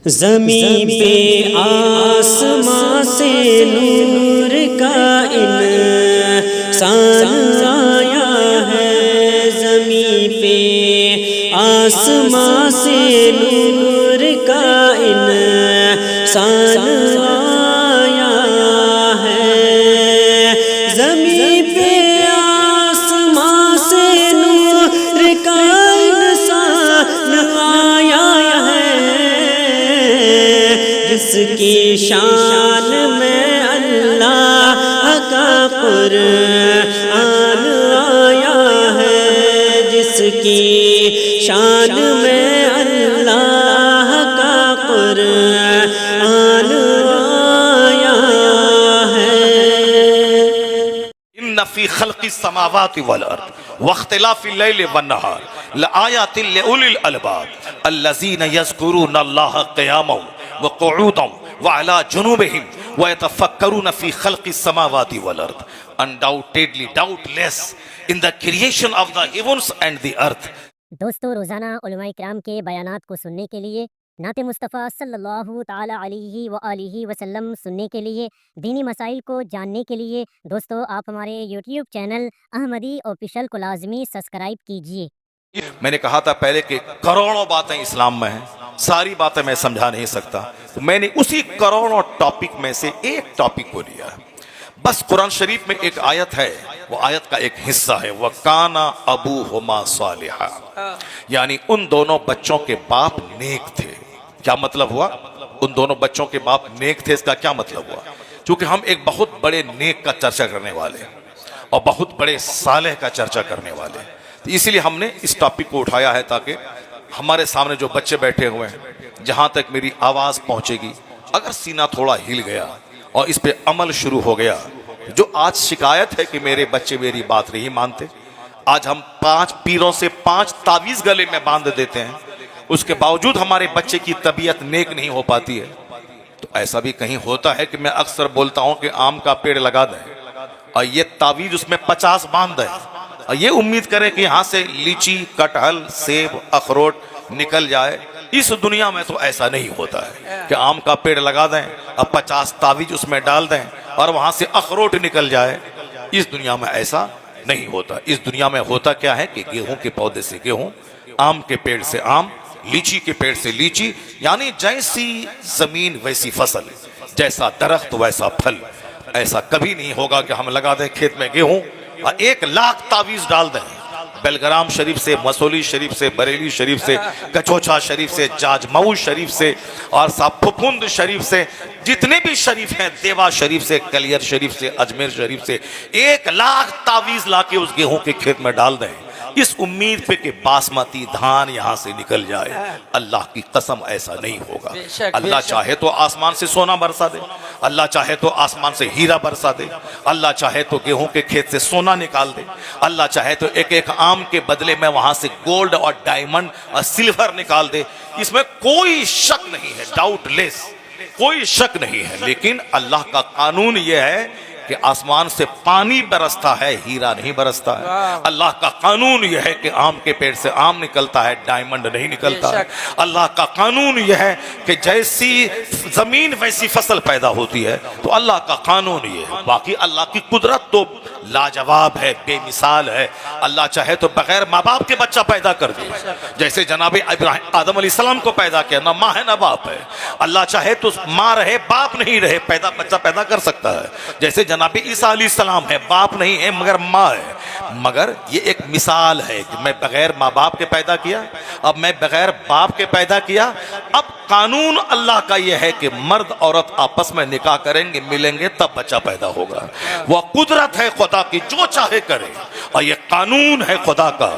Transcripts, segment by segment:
زمین پہ آسمان سے نور کا انسان آیا ہے، زمین پہ آسمان سے نور کا انسان آیا ہے، زمین پہ آسمان سے نور کا انسان آیا ہے، جس کی شان میں اللہ کا قرآن آیا ہے، جس کی شان میں اللہ کا قرآن آیا ہے۔ ان فی خلق السماوات والارض واختلاف اللیل والنہار لآیات لأولی الالباب الذین یذکرون اللہ قیاما وقعودا وعلی جنوبہم ویتفکرون فی خلق السماوات والارض۔ Undoubtedly, doubtless, in the creation of the heavens and the earth. دوستو، روزانہ علماء کرام کے بیانات کو سننے کے لیے، نعت مصطفیٰ صلی اللہ تعالی علیہ وآلہ وسلم سننے کے لیے، دینی مسائل کو جاننے کے لیے، دوستو آپ ہمارے یوٹیوب چینل احمدی آفیشل کو لازمی سبسکرائب کیجئے۔ میں نے کہا تھا پہلے کہ کروڑوں باتیں اسلام میں ہیں، ساری باتیں میں سمجھا نہیں سکتا، تو میں نے اسی کروڑوں ٹاپک میں سے ایک ٹاپک کو لیا۔ بس قرآن شریف میں ایک آیت ہے، وہ آیت کا ایک حصہ ہے، وَكَانَ أَبُوهُمَا صَالِحًا، یعنی ان دونوں بچوں کے باپ نیک تھے۔ کیا مطلب ہوا؟ ان دونوں بچوں کے باپ نیک تھے، اس کا کیا مطلب ہوا؟ چونکہ ہم ایک بہت بڑے نیک کا چرچہ کرنے والے ہیں اور بہت بڑے صالح کا چرچہ کرنے والے ہیں، تو اسی لیے ہم نے اس ٹاپک کو اٹھایا ہے تاکہ ہمارے سامنے جو بچے بیٹھے ہوئے ہیں، جہاں تک میری آواز پہنچے گی، اگر سینہ تھوڑا ہل گیا اور اس پہ عمل شروع ہو گیا، جو آج شکایت ہے کہ میرے بچے میری بات نہیں مانتے، آج ہم 5 پیروں سے 5 تعویذ گلے میں باندھ دیتے ہیں، اس کے باوجود ہمارے بچے کی طبیعت نیک نہیں ہو پاتی ہے، تو ایسا بھی کہیں ہوتا ہے کہ میں اکثر بولتا ہوں کہ آم کا پیڑ لگا دیں اور یہ تعویذ اس میں 50 باندھ دیں اور یہ امید کریں کہ یہاں سے لیچی، کٹہل، سیب، اخروٹ نکل جائے۔ اس دنیا میں تو ایسا نہیں ہوتا ہے کہ آم کا پیڑ لگا دیں اور 50 تعویذ اس میں ڈال دیں اور وہاں سے اخروٹ نکل جائے۔ اس دنیا میں ایسا نہیں ہوتا۔ اس دنیا میں ہوتا کیا ہے کہ گیہوں کے پودے سے گیہوں، آم کے پیڑ سے آم، لیچی کے پیڑ سے لیچی، یعنی جیسی زمین ویسی فصل، جیسا درخت ویسا پھل۔ ایسا کبھی نہیں ہوگا کہ ہم لگا دیں کھیت میں گیہوں اور 1,00,000 تعویذ ڈال دیں، بیلگرام شریف سے، مسولی شریف سے، بریلی شریف سے، کچوچا شریف سے، جاج مئو شریف سے اور پھپھند شریف سے، جتنے بھی شریف ہیں، دیوا شریف سے، کلیر شریف سے، اجمیر شریف سے، 1,00,000 تعویذ لا کے اس گیہوں کے کھیت میں ڈال دیں، اس امید پہ کہ باسمتی دھان یہاں سے نکل جائے۔ اللہ کی قسم ایسا نہیں ہوگا۔ اللہ چاہے تو آسمان سے سونا برسا دے، اللہ چاہے تو آسمان سے ہیرا برسا دے، اللہ چاہے تو گیہوں کے کھیت سے سونا نکال دے، اللہ چاہے تو ایک ایک آم کے بدلے میں وہاں سے گولڈ اور ڈائمنڈ اور سلور نکال دے، اس میں کوئی شک نہیں ہے، ڈاؤٹ لیس، کوئی شک نہیں ہے۔ لیکن اللہ کا قانون یہ ہے کہ آسمان سے پانی برستا ہے، ہیرا نہیں برستا ہے۔ اللہ کا قانون یہ ہے کہ آم کے پیڑ سے آم نکلتا ہے، ڈائمنڈ نہیں نکلتا ہے۔ اللہ کا قانون یہ ہے کہ جیسی زمین ویسی فصل پیدا ہوتی ہے، تو اللہ کا قانون یہ ہے۔ باقی اللہ کی قدرت تو لاجواب ہے، بے مثال ہے۔ اللہ چاہے تو بغیر ماں باپ کے بچہ پیدا کر دے، جیسے جناب آدم علیہ السلام کو پیدا کیا، نہ ماں ہے نہ باپ ہے۔ اللہ چاہے تو ماں رہے باپ نہیں رہے، بچہ پیدا کر سکتا ہے، جیسے جناب عیسیٰ علیہ السلام ہے، باپ نہیں ہے مگر ماں ہے۔ مگر یہ ایک مثال ہے کہ میں بغیر ماں باپ کے پیدا کیا، اب میں بغیر باپ کے پیدا کیا۔ اب قانون اللہ کا یہ ہے کہ مرد عورت آپس میں نکاح کریں گے، ملیں گے، تب بچہ پیدا ہوگا۔ وہ قدرت ہے خدا کی، جو چاہے کرے، اور یہ قانون ہے خدا کا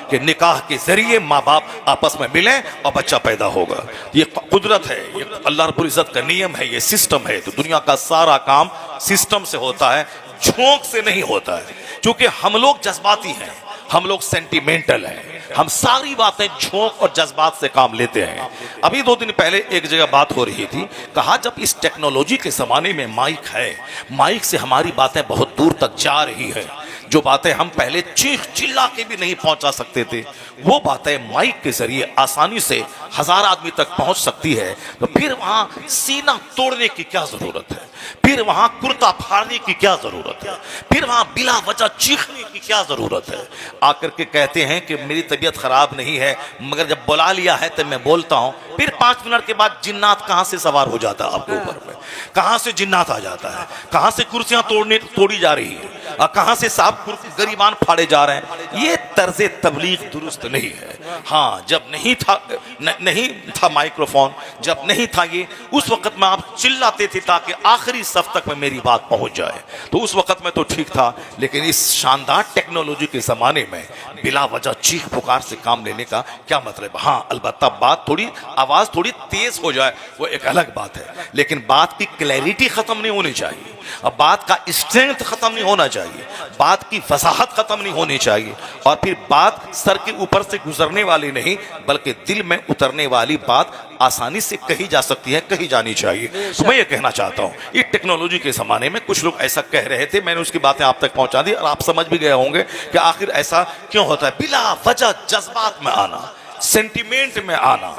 کہ نکاح کے ذریعے ماں باپ آپس میں ملیں اور بچہ پیدا ہوگا۔ یہ قدرت ہے، یہ اللہ رب العزت کا نیم ہے، یہ سسٹم ہے۔ تو دنیا کا سارا کام سسٹم سے ہوتا ہے، جھونک سے نہیں ہوتا ہے، چونکہ ہم لوگ جذباتی ہیں، ہم لوگ سینٹیمنٹل ہیں، ہم ساری باتیں جھونک اور جذبات سے کام لیتے ہیں۔ ابھی 2 دن پہلے ایک جگہ بات ہو رہی تھی، کہا جب اس ٹیکنالوجی کے زمانے میں مائک ہے، مائک سے ہماری باتیں بہت دور تک جا رہی ہے، جو باتیں ہم پہلے چیخ چلا کے بھی نہیں پہنچا سکتے تھے، وہ باتیں مائک کے ذریعے آسانی سے 1000 آدمی تک پہنچ سکتی ہے، تو پھر وہاں سینہ توڑنے کی کیا ضرورت ہے؟ پھر وہاں کرتا پھاڑنے کی کیا ضرورت ہے؟ پھر وہاں بلا وجہ چیخنے کی کیا ضرورت ہے؟ آ کر کے کہتے ہیں کہ میری طبیعت خراب نہیں ہے، مگر جب بلا لیا ہے تو میں بولتا ہوں، پھر 5 منٹ کے بعد جنات کہاں سے سوار ہو جاتا ہے آپ کے اوپر میں؟ کہاں سے جنات آ جاتا ہے؟ کہاں سے کرسیاں توڑی جا رہی ہیں؟ اور کہاں سے صاحب غریبان پھاڑے جا رہے ہیں؟ یہ طرز تبلیغ درست نہیں ہے۔ ہاں، جب نہیں تھا مائکروفون، جب نہیں تھا یہ، اس وقت میں آپ چلاتے تھے تاکہ آخری صف تک میں میری بات پہنچ جائے، تو اس وقت میں تو ٹھیک تھا، لیکن اس شاندار ٹیکنالوجی کے زمانے میں بلا وجہ چیخ پکار سے کام لینے کا کیا مطلب؟ ہاں، البتہ آواز تھوڑی تیز ہو جائے وہ ایک الگ بات ہے، لیکن بات کی کلیئرٹی ختم نہیں ہونی چاہیے، اب بات کا اسٹرینتھ ختم نہیں ہونا چاہیے، بات کی وضاحت ختم نہیں ہونی چاہیے، اور پھر بات سر کے اوپر سے گزرنے والی نہیں بلکہ دل میں اترنے والی بات آسانی سے کہی جا سکتی ہے، کہی جانی چاہیے۔ تو میں یہ کہنا چاہتا ہوں، یہ ٹیکنالوجی کے زمانے میں کچھ لوگ ایسا کہہ رہے تھے، میں نے اس کی باتیں آپ تک پہنچا دی اور آپ سمجھ بھی گئے ہوں گے کہ آخر ایسا کیوں ہوتا ہے۔ بلا وجہ جذبات میں آنا، سینٹیمنٹ میں آنا،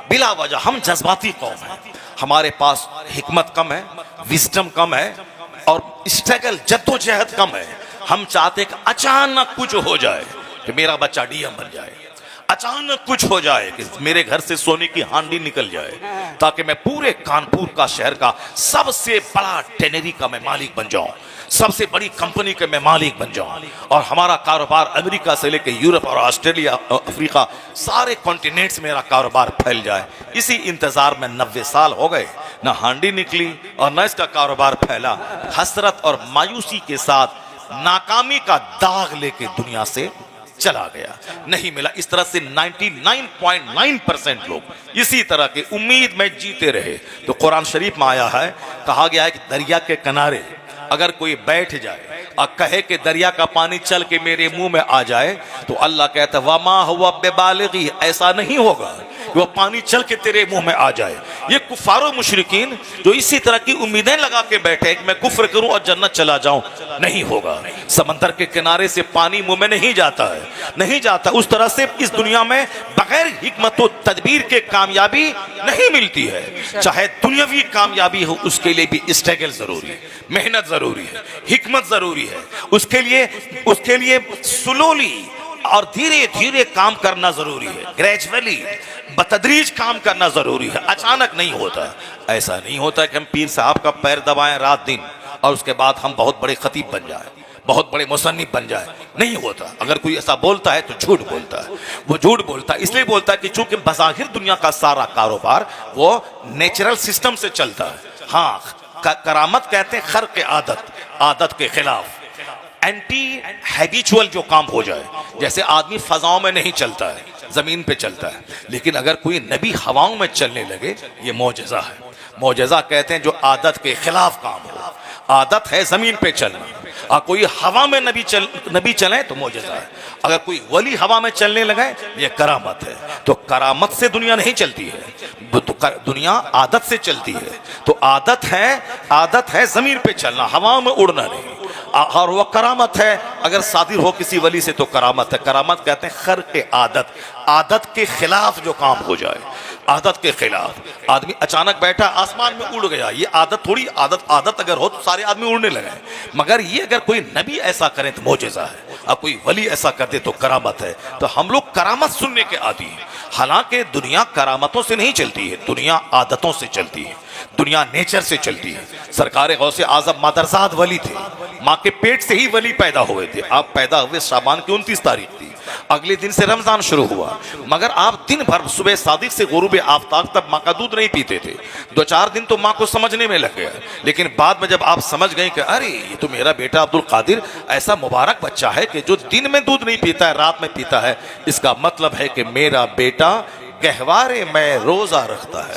بلا وجہ ہم جذباتی قوم ہیں، ہمارے پاس حکمت کم ہے، وزڈم کم ہے، اور اسٹرگل جدوجہد کم ہے۔ ہم چاہتے کہ اچانک کچھ ہو جائے کہ میرا بچہ ڈی ایم بن جائے، اچانک کچھ ہو جائے کہ میرے گھر سے سونے کی ہانڈی نکل جائے، تاکہ میں پورے کانپور کا شہر کا سب سے بڑا ٹینری کا میں مالک بن جاؤں، سب سے بڑی کمپنی کے میں مالک بن جاؤں، اور ہمارا کاروبار امریکہ سے لے کے یورپ اور آسٹریلیا، افریقہ، سارے کانٹیننٹس میں میرا کاروبار پھیل جائے۔ اسی انتظار میں 90 سال ہو گئے، نہ ہانڈی نکلی اور نہ اس کا کاروبار پھیلا۔ حسرت اور مایوسی کے ساتھ ناکامی کا داغ لے کے دنیا سے چلا گیا، نہیں ملا۔ اس طرح سے 99.9% لوگ اسی طرح کے امید میں جیتے رہے۔ تو قرآن شریف میں آیا ہے، کہا گیا ہے کہ دریا کے کنارے اگر کوئی بیٹھ جائے اور کہے کہ دریا کا پانی چل کے میرے منہ میں آ جائے، تو اللہ کہتا ہے وَمَا هُوَ بِبَالِغِهِ، ایسا نہیں ہوگا کہ وہ پانی چل کے تیرے منہ میں آ جائے۔ یہ کفار و مشرکین جو اسی طرح کی امیدیں لگا کے بیٹھے کہ میں کفر کروں اور جنت چلا جاؤں، نہیں ہوگا۔ سمندر کے کنارے سے پانی منہ میں نہیں جاتا ہے، نہیں جاتا۔ اس طرح سے اس دنیا میں بغیر حکمت و تدبیر کے کامیابی نہیں ملتی ہے۔ چاہے دنیاوی کامیابی ہو، اس کے لیے بھی اسٹرگل ضروری ہے، محنت ضروری ہے، حکمت ضروری ہے، اس کے لیے سلولی اور دھیرے دھیرے کام کرنا ضروری ہے، گریجولی بتدریج کام کرنا ضروری ہے، اچانک نہیں ہوتا۔ ایسا نہیں ہوتا کہ ہم پیر صاحب کا پیر دبائیں رات دن اور اس کے بعد ہم بہت بڑے خطیب بن جائیں، بہت بڑے مصنف بن جائیں، نہیں ہوتا۔ اگر کوئی ایسا بولتا ہے تو جھوٹ بولتا ہے، وہ جھوٹ بولتا ہے، اس لیے بولتا ہے کہ چونکہ بظاہر دنیا کا سارا کاروبار وہ نیچرل سسٹم سے چلتا ہے۔ ہاں، کرامت کہتے ہیں خرق عادت کے خلاف، اینٹی ہیبیچول جو کام ہو جائے، جیسے آدمی فضاؤں میں نہیں چلتا ہے، زمین پہ چلتا ہے، لیکن اگر کوئی نبی ہواؤں میں چلنے لگے، یہ معجزہ ہے۔ معجزہ کہتے ہیں جو عادت کے خلاف کام ہو، عادت ہے زمین پہ چلنا، اور کوئی ہوا میں نبی چلے تو معجزہ ہے۔ اگر کوئی ولی ہوا میں چلنے لگے، یہ کرامت ہے۔ تو کرامت سے دنیا نہیں چلتی ہے، دنیا عادت سے چلتی ہے۔ تو عادت ہے زمین پہ چلنا، ہوا میں اڑنا نہیں، اور وہ کرامت ہے اگر صادر ہو کسی ولی سے، تو کرامت ہے۔ کرامت کہتے ہیں خرق عادت کے خلاف جو کام ہو جائے، عادت کے خلاف۔ آدمی اچانک بیٹھا آسمان میں اڑ گیا، یہ عادت تھوڑی، عادت اگر ہو تو سارے آدمی اڑنے لگے، مگر یہ اگر کوئی نبی ایسا کرے تو معجزہ ہے، اور کوئی ولی ایسا کر دے تو کرامت ہے۔ تو ہم لوگ کرامت سننے کے عادی ہیں، حالانکہ دنیا کرامتوں سے نہیں چلتی ہے، دنیا عادتوں سے چلتی ہے، دنیا نیچر سے چلتی ہے۔ سرکار غوث اعظم مادرزاد ولی تھے، ماں کے پیٹ سے ہی ولی پیدا ہوئے تھے۔ آپ پیدا ہوئے شعبان کی 29 تاریخ تھی، اگلے دن سے رمضان شروع ہوا، مگر آپ دن بھر صبح صادق سے غروب آفتاب تک ماں کا دودھ نہیں پیتے تھے۔ 2-4 دن تو ماں کو سمجھنے میں لگ گیا، لیکن بعد میں جب آپ سمجھ گئے کہ ارے یہ تو میرا بیٹا عبد القادر ایسا مبارک بچہ ہے کہ جو دن میں دودھ نہیں پیتا ہے، رات میں پیتا ہے، اس کا مطلب ہے کہ میرا بیٹا گہوارے میں روزہ رکھتا ہے۔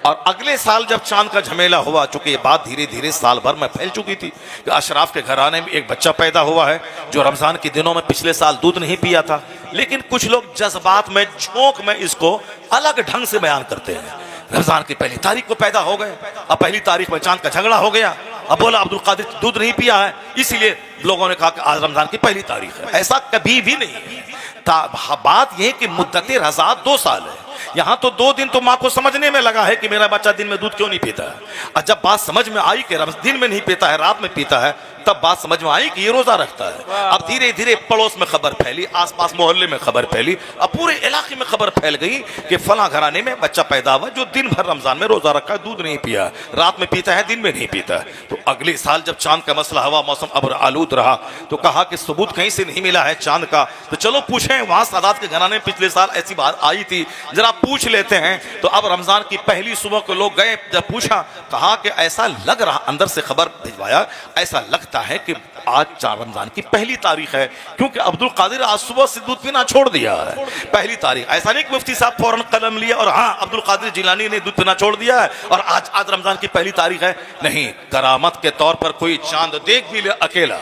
اور اگلے سال جب چاند کا جھمیلا ہوا، چونکہ یہ بات دھیرے دھیرے سال بھر میں پھیل چکی تھی کہ اشراف کے گھرانے میں ایک بچہ پیدا ہوا ہے جو رمضان کے دنوں میں پچھلے سال دودھ نہیں پیا تھا، لیکن کچھ لوگ جذبات میں، جھونک میں اس کو الگ ڈھنگ سے بیان کرتے ہیں۔ رمضان کی 1 تاریخ کو پیدا ہو گئے اور 1 تاریخ میں چاند کا جھگڑا ہو گیا، اب بولا عبد القادر دودھ نہیں پیا ہے اسی لیے لوگوں نے کہا کہ آج رمضان کی پہلی تاریخ ہے. ایسا کبھی بھی نہیں ہے. بات یہ ہے کہ مدت رضاعت 2 سال ہے. یہاں تو 2 دن تو ماں کو سمجھنے میں لگا ہے کہ میرا بچہ دن میں دودھ کیوں نہیں پیتا ہے. اور جب بات سمجھ میں آئی کہ دن میں نہیں پیتا ہے رات میں پیتا ہے تب بات سمجھ میں آئی کہ یہ روزہ رکھتا ہے. اب دھیرے دھیرے پڑوس میں خبر پھیلی, آس پاس محلے میں خبر پھیلی, اب پورے علاقے میں خبر پھیل گئی کہ فلاں گھرانے میں بچہ پیدا ہوا جو دن بھر رمضان میں روزہ رکھا ہے, دودھ نہیں پیا, رات میں پیتا ہے دن میں نہیں پیتا ہے. تو اگلے سال جب چاند کا مسئلہ ہوا, موسم ابر آلود رہا, تو کہا کہ ثبوت کہیں سے نہیں ملا ہے چاند کا, تو چلو پوچھیں وہاں سادات کے گھرانے میں پچھلے سال ایسی بات آئی تھی, ذرا پوچھ لیتے ہیں. تو اب رمضان کی پہلی صبح کو لوگ گئے, جب پوچھا کہا کہ ایسا لگ رہا, اندر سے خبر بھجوایا, ایسا لگتا ہے کہ آج 4 رمضان کی پہلی تاریخ ہے, کیونکہ عبد القادر آج صبح سے دودھ پینا چھوڑ دیا ہے. پہلی تاریخ. ایسا نہیں کہ مفتی صاحب فوراً قلم لیا اور ہاں عبد القادر جیلانی نے دودھ پینا چھوڑ دیا ہے اور آج رمضان کی پہلی تاریخ ہے. نہیں, کرامت کے طور پر کوئی چاند دیکھ بھی لے اکیلا,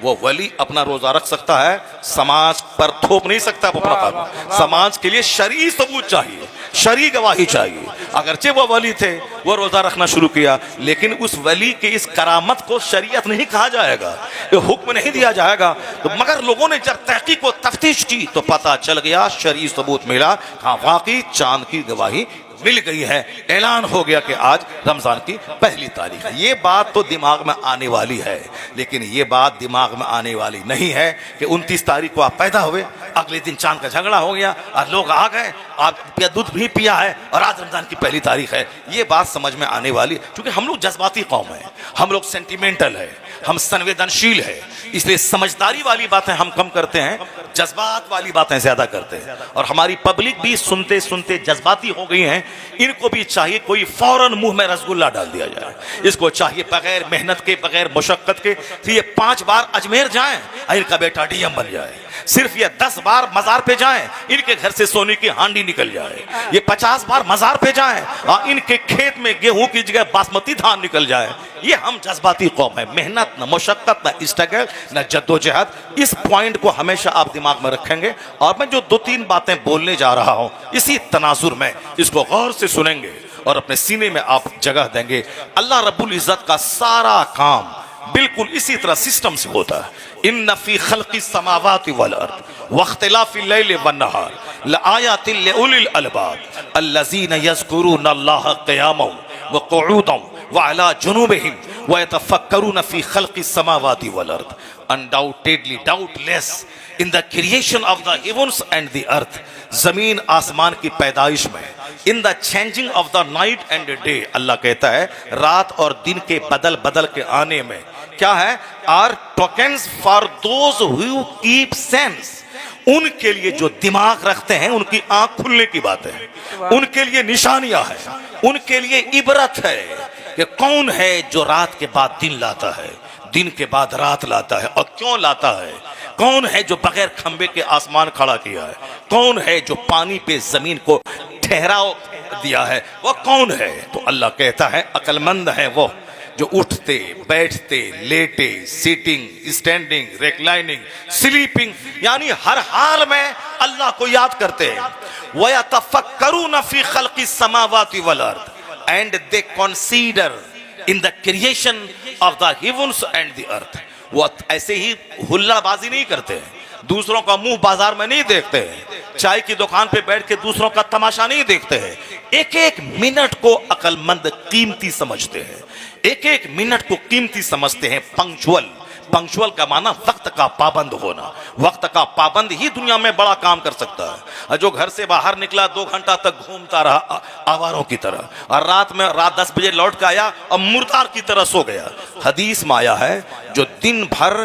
وہ ولی اپنا روزہ رکھ سکتا ہے, سماج پر تھوپ نہیں سکتا اپنا قانون. سماج کے لیے شرعی ثبوت چاہیے, شرعی گواہی چاہیے. اگرچہ وہ ولی تھے, وہ روزہ رکھنا شروع کیا, لیکن اس ولی کے اس کرامت کو شریعت نہیں کہا جائے گا, حکم نہیں دیا جائے گا. تو مگر لوگوں نے جب تحقیق و تفتیش کی تو پتہ چل گیا, شرعی ثبوت ملا, ہاں واقعی چاند کی گواہی مل گئی ہے. اعلان ہو گیا کہ آج رمضان کی پہلی تاریخ ہے. یہ بات تو دماغ میں آنے والی ہے, لیکن یہ بات دماغ میں آنے والی نہیں ہے کہ 29 تاریخ کو آپ پیدا ہوئے, اگلے دن چاند کا جھگڑا ہو گیا اور لوگ آ گئے, آپ دودھ بھی پیا ہے اور آج رمضان کی پہلی تاریخ ہے. یہ بات سمجھ میں آنے والی ہے, کیونکہ ہم لوگ جذباتی قوم ہیں, ہم لوگ سینٹیمنٹل ہے, ہم سنویدنشیل ہے, اس لیے سمجھداری والی باتیں ہم کم کرتے ہیں, جذبات والی باتیں زیادہ کرتے ہیں. اور ہماری پبلک بھی سنتے سنتے جذباتی ہو گئی ہیں. ان کو بھی چاہیے کوئی فوراً منہ میں رسگلہ ڈال دیا جائے. اس کو چاہیے بغیر محنت کے, بغیر مشقت کے, یہ 5 بار اجمیر جائیں, ان کا بیٹا ڈی ایم بن جائے. صرف یہ 10 بار مزار پہ جائیں, ان کے گھر سے سونے کی ہانڈی نکل جائے. یہ 50 بار مزار پہ جائیں اور ان کے کھیت میں گیہوں کی جگہ باسمتی دھان نکل جائے. یہ ہم جذباتی قوم ہے. محنت, نہ مشقت, نہ اسٹرگل, نہ جدوجہد. اس پوائنٹ کو ہمیشہ آپ دماغ میں رکھیں گے. اور میں جو 2-3 باتیں بولنے جا رہا ہوں, اسی تناظر میں اس کو غور سے سنیں گے اور اپنے سینے میں آپ جگہ دیں گے. اللہ رب العزت کا سارا کام بالکل اسی طرح سسٹم سے ہوتا ہے. ان فی خلق السماوات والارض واختلاف اللیل والنہار لآیات لأولی الالباب الذین یذکرون اللہ قیاما وقعودا وعلی جنوبہم ویتفکرون فی خلق السماوات والارض. Undoubtedly, doubtless, in the creation of the heavens and the earth, زمین آسمان کی پیدائش میں, in the changing of the night and the day, اللہ کہتا ہے رات اور دن کے بدل بدل کے آنے میں کیا ہے, are tokens for those who keep sense. ان کے لیے جو دماغ رکھتے ہیں, ان کی آنکھ کھلنے کی بات ہے, ان کے لیے نشانیاں ہیں, ان کے لیے عبرت ہے کہ کون ہے جو رات کے بعد دن لاتا ہے, دن کے بعد رات لاتا ہے, اور کیوں لاتا ہے. کون ہے جو بغیر کھمبے کے آسمان کھڑا کیا ہے, کون ہے جو پانی پہ زمین کو ٹھہراؤ دیا ہے, وہ کون ہے. تو اللہ کہتا ہے عقل مند ہے وہ جو اٹھتے, بیٹھتے, لیٹے, سیٹنگ, اسٹینڈنگ, ریکلائننگ, سلیپنگ, یعنی ہر حال میں اللہ کو یاد کرتے ہیں. وَيَتَفَكَّرُونَ فِي خَلْقِ السَّمَاوَاتِ وَالْأَرْضِ, and they consider in the creation of the heavens and the earth. وہ ایسے ہی ہلا بازی نہیں کرتے ہیں, دوسروں کا منہ بازار میں نہیں دیکھتے ہیں, چائے کی دکان پہ بیٹھ کے دوسروں کا تماشا نہیں دیکھتے ہیں. ایک ایک منٹ کو عقل مند قیمتی سمجھتے ہیں, ایک ایک منٹ کو قیمتی سمجھتے ہیں. پنکچول, پنکچول کا معنی وقت کا پابند ہونا. وقت کا پابند ہی دنیا میں بڑا کام کر سکتا ہے. جو گھر سے باہر نکلا 2 گھنٹہ تک گھومتا رہا آواروں کی طرح, اور رات 10 بجے لوٹ کے آیا اور مردار کی طرح سو گیا. حدیث میں آیا ہے جو دن بھر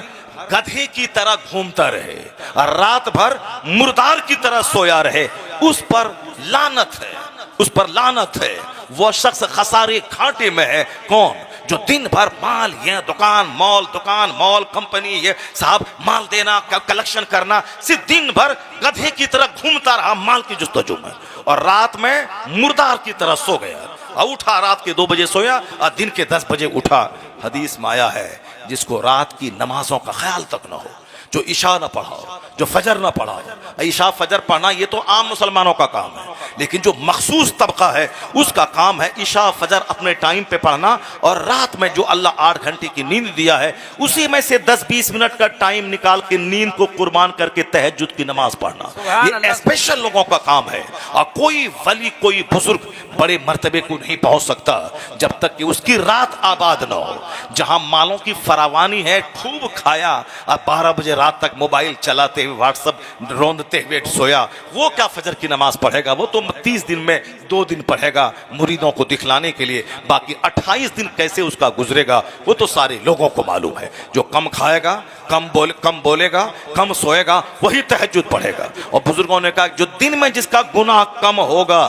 گدھے کی طرح گھومتا رہے اور رات بھر مردار کی طرح سویا رہے, اس پر لعنت ہے, اس پر لعنت ہے. وہ شخص خسارے کھاٹے میں ہے. کون؟ جو دن بھر مال, یہ دکان مال کمپنی, یہ صاحب مال دینا, کلیکشن کرنا, صرف دن بھر گدھے کی طرح گھومتا رہا مال کی جستجو میں, اور رات میں مردار کی طرح سو گیا. اور اٹھا رات کے 2 بجے سویا اور دن کے 10 بجے اٹھا. حدیث میں آیا ہے جس کو رات کی نمازوں کا خیال تک نہ ہو, جو عشاء نہ پڑھا ہو، جو فجر نہ پڑھا ہو۔ عشاء فجر پڑھنا یہ تو عام مسلمانوں کا کام ہے، لیکن جو مخصوص طبقہ ہے اس کا کام ہے عشاء فجر اپنے ٹائم پہ پڑھنا، اور رات میں جو اللہ 8 گھنٹے کی نیند دیا ہے اسی میں سے 10-20 منٹ کا ٹائم نکال کے نیند کو قربان کر کے تہجد کی نماز پڑھنا، یہ اسپیشل لوگوں کا کام ہے۔ اور کوئی ولی، کوئی بزرگ بڑے مرتبے کو نہیں پہنچ سکتا جب تک کہ اس کی رات آباد نہ ہو۔ جہاں مالوں کی فراوانی ہے، خوب کھایا اور 12 بجے رات تک موبائل چلاتے ہوئے واٹس ایپ روندتے ہوئے سویا، وہ کیا فجر کی نماز پڑھے گا؟ وہ تو 30 دن میں 2 دن پڑھے گا مریدوں کو دکھلانے کے لیے، باقی 28 دن کیسے اس کا گزرے گا وہ تو سارے لوگوں کو معلوم ہے۔ جو کم کھائے گا، کم بولے گا، کم سوئے گا، وہی تہجد پڑھے گا۔ اور بزرگوں نے کہا جو دن میں جس کا گناہ کم ہوگا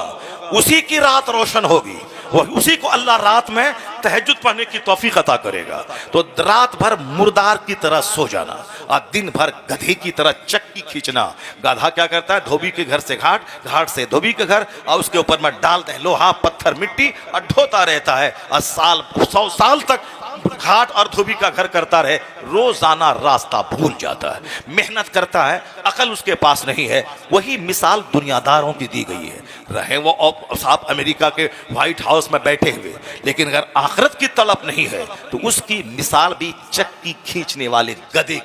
اسی کی رات روشن ہوگی، اسی کو اللہ رات میں تہجد پڑھنے کی توفیق عطا کرے گا۔ تو رات بھر مردار کی طرح سو جانا اور دن بھر گدھے کی طرح چکی کھینچنا۔ گدھا کیا کرتا ہے؟ دھوبی کے گھر سے گھاٹ، گھاٹ سے دھوبی کے گھر، اور اس کے اوپر میں ڈال دیں لوہا پتھر مٹی اور ڈھوتا رہتا ہے، اور 100 سال تک گھاٹ اور دھوبی کا گھر کرتا رہے، روزانہ راستہ بھول جاتا ہے، محنت کرتا ہے، عقل اس کے پاس نہیں ہے۔ وہی مثال دنیا داروں کی دی گئی ہے، رہے وہ صاحب امریکہ کے وائٹ ہاؤس میں بیٹھے ہوئے، لیکن اگر آخرت کی طلب نہیں ہے تو اس کی مثال بھی چکی کھینچنے والے گدھے۔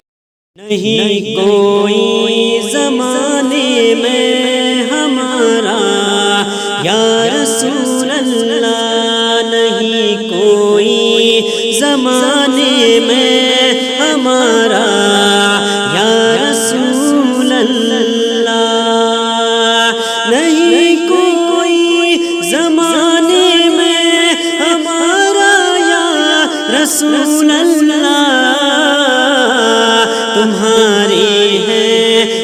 نہیں کوئی زمانے میں ہمارا یا رسول اللہ، نہیں کوئی زمانے میں ہمارا یا رسول اللہ، نہیں کوئی زمانے میں ہمارا یا رسول اللہ، تمہاری ہے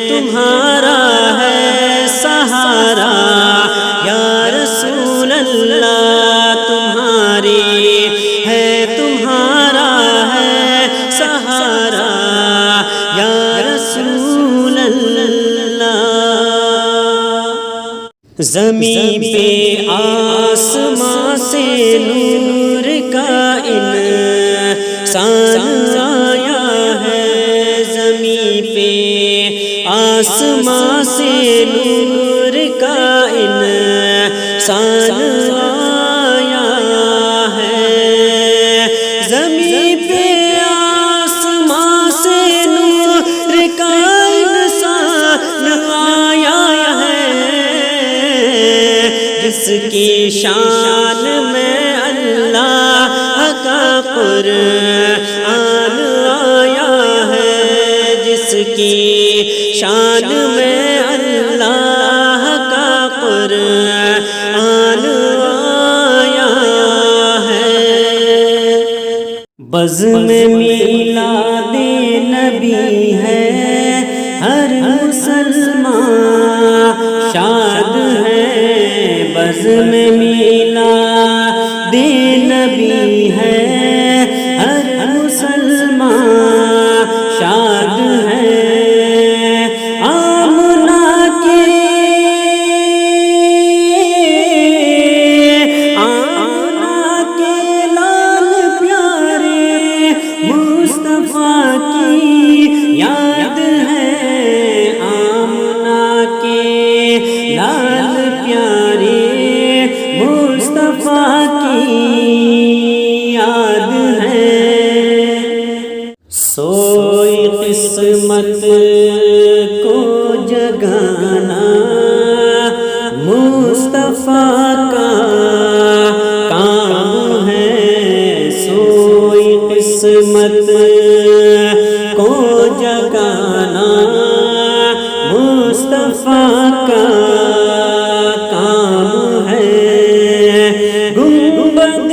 تمہارا ہے سہارا یا رسول اللہ، تمہاری ہے تمہارا ہے سہارا یا رسول اللہ۔ زمین پہ آسمان سے نور کا انسان آیا ہے، زمین پہ آسمان سے نور کا انسان آیا ہے، زمین پہ آسمان سے نور کا انسان آیا ہے، جس کی شان میں اللہ کا قرآن آیا ہے، جس کی شان میں اللہ کا قرآن آیا ہے۔ بزم میلاد نبی ہے ہر مسلمان شاد ہے، بزم میلاد نبی ہے ہر مسلمان شاد ہے، آمنہ کے لال پیارے مصطفیٰ کی یاد ہے، آمنہ کے لال پیارے مصطفیٰ کی یاد ہے، سوئی قسمت کو جگانا مصطفیٰ کا کام ہے، سوئی قسمت کو جگانا مصطفیٰ کا کام ہے، گنبد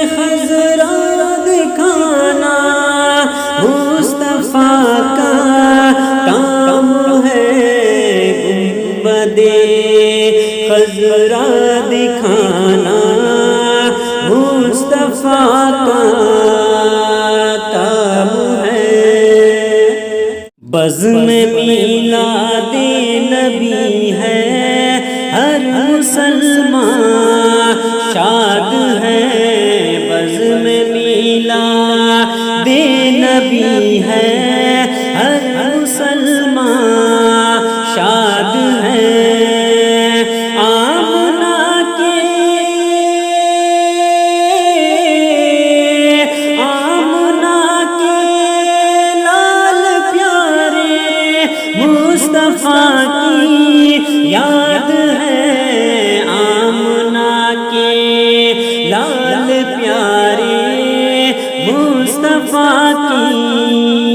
خضرا دکھانا مصطفیٰ کا کام ہے، گنبد خضرا دکھانا مصطفیٰ کا کام ہے، بزم میلاد نبی ہے ہر مسلمان شاد ہے، نبی ہے، ہر مسلمان شاد ہے۔ آمنہ کے لال پیارے مصطفیٰ کی یاد ہے، آمنہ کے لال پیارے مصطفیٰ کی